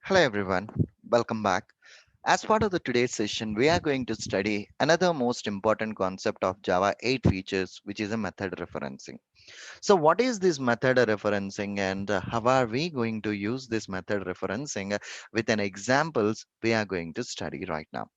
Hello everyone, welcome back. As part of the today's session, we are going to study another most important concept of Java 8 features, which is a method referencing. So what is this method referencing and how are we going to use this method referencing with an examples we are going to study right now.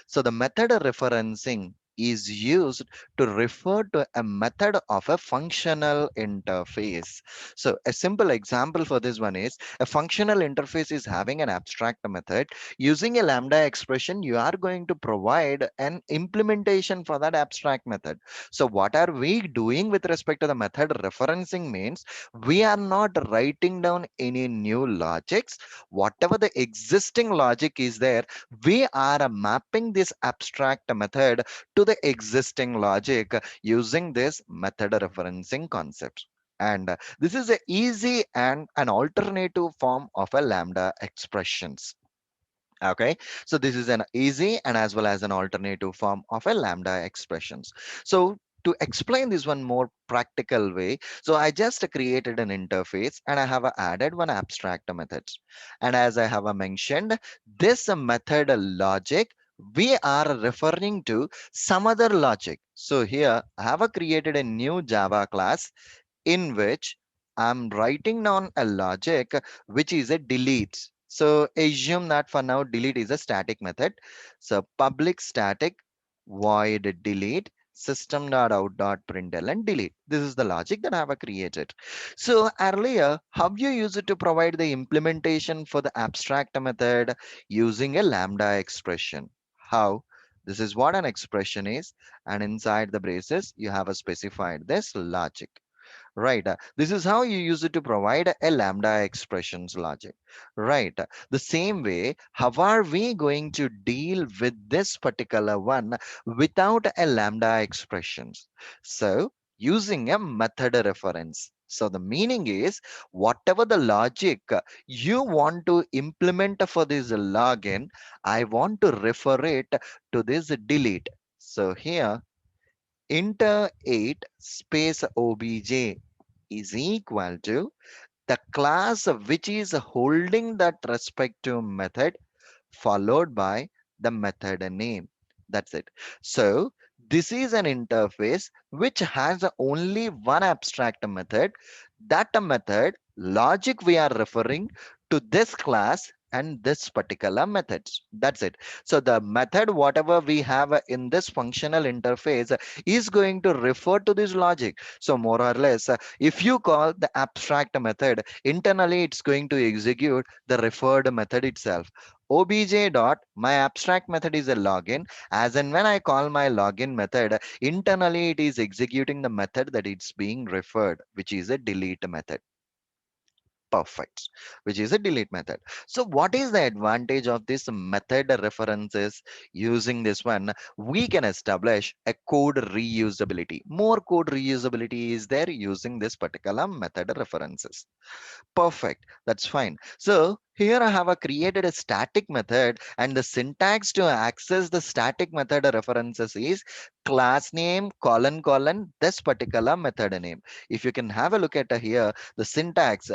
So the method referencing is used to refer to a method of a functional interface. So a simple example for this one is a functional interface is having an abstract method. Using a lambda expression, you are going to provide an implementation for that abstract method. So what are we doing with respect to the method referencing means we are not writing down any new logics. Whatever the existing logic is there, we are mapping this abstract method to the existing logic using this method referencing concept. And this is a easy and an alternative form of a lambda expressions. Okay, so this is an easy and as well as an alternative form of a lambda expressions. So to explain this one more practical way, so I just created an interface and I have added one abstract methods. And as I have mentioned, this method logic, we are referring to some other logic. So here I have created a new Java class in which I'm writing down a logic which is a delete. So assume that for now delete is a static method. So public static void delete system.out.println delete. This is the logic that I have created. So earlier, how you use it to provide the implementation for the abstract method using a lambda expression. How? This is what an expression is, and inside the braces, you have a specified this logic. Right. This is how you use it to provide a lambda expressions logic. Right. The same way, how are we going to deal with this particular one without a lambda expressions? So using a method reference. So the meaning is whatever the logic you want to implement for this login, I want to refer it to this delete. So here enter 8 space obj is equal to the class which is holding that respective method followed by the method name. That's it. So this is an interface which has only one abstract method. That method logic we are referring to this class and this particular methods. That's it. So the method whatever we have in this functional interface is going to refer to this logic. So more or less, if you call the abstract method, internally it's going to execute the referred method itself. Obj dot my abstract method is a login. As and when I call my login method, internally it is executing the method that it's being referred, which is a delete method. Perfect, which is a delete method. So what is the advantage of this method references? Using this one, we can establish a code reusability. More code reusability is there using this particular method references. Perfect. That's fine. So here I have created a static method and the syntax to access the static method references is class name colon colon this particular method name. If you can have a look at here, the syntax,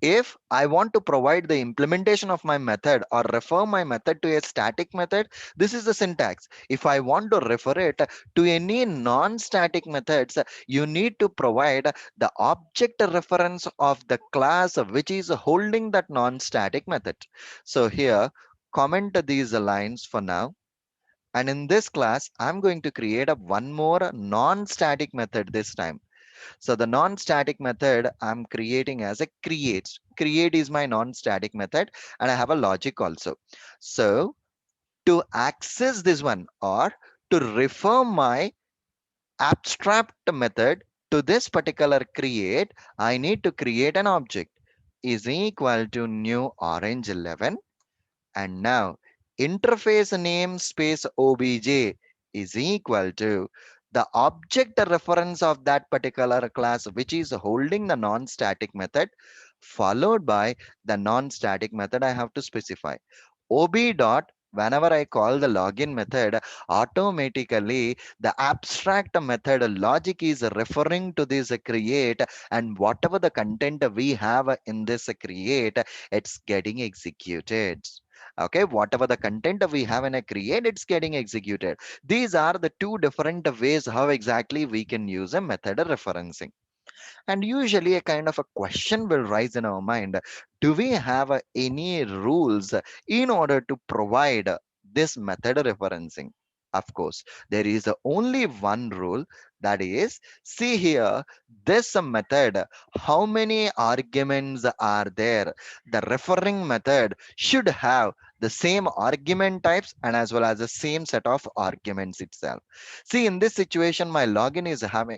if I want to provide the implementation of my method or refer my method to a static method, this is the syntax. If I want to refer it to any non-static methods, you need to provide the object reference of the class which is holding that non-static method. So here, comment these lines for now. And in this class, I'm going to create a one more non-static method this time. So the non-static method I'm creating as a create. Create is my non-static method and I have a logic also. So to access this one or to refer my abstract method to this particular create, I need to create an object is equal to new orange 11. And now interface name space obj is equal to the object reference of that particular class which is holding the non-static method followed by the non-static method I have to specify ob dot whenever I call the login method, automatically the abstract method logic is referring to this create, and whatever the content we have in this create, it's getting executed. Okay, whatever the content we have in a create, it's getting executed. These are the two different ways how exactly we can use a method referencing. And usually, a kind of a question will rise in our mind. Do we have any rules in order to provide this method referencing? Of course, there is only one rule, that is, see here, this method, how many arguments are there? The referring method should have the same argument types and as well as the same set of arguments itself. See, in this situation, my login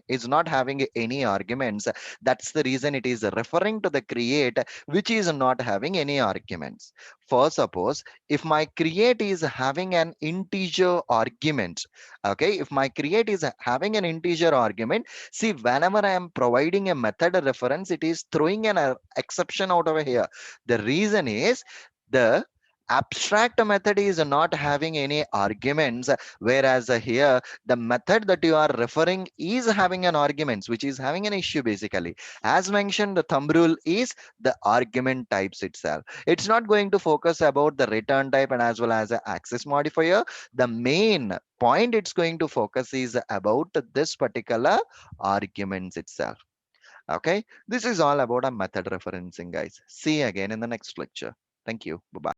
is not having any arguments. That's the reason it is referring to the create, which is not having any arguments. For suppose, if my create is having an integer argument, okay, if my create is having an integer argument, see, whenever I am providing a method reference, it is throwing an exception out over here. The reason is the abstract method is not having any arguments, whereas here the method that you are referring is having an arguments, which is having an issue basically. As mentioned, the thumb rule is the argument types itself. It's not going to focus about the return type and as well as the access modifier. The main point it's going to focus is about this particular arguments itself. Okay, this is all about a method referencing, guys. See you again in the next lecture. Thank you. Bye bye.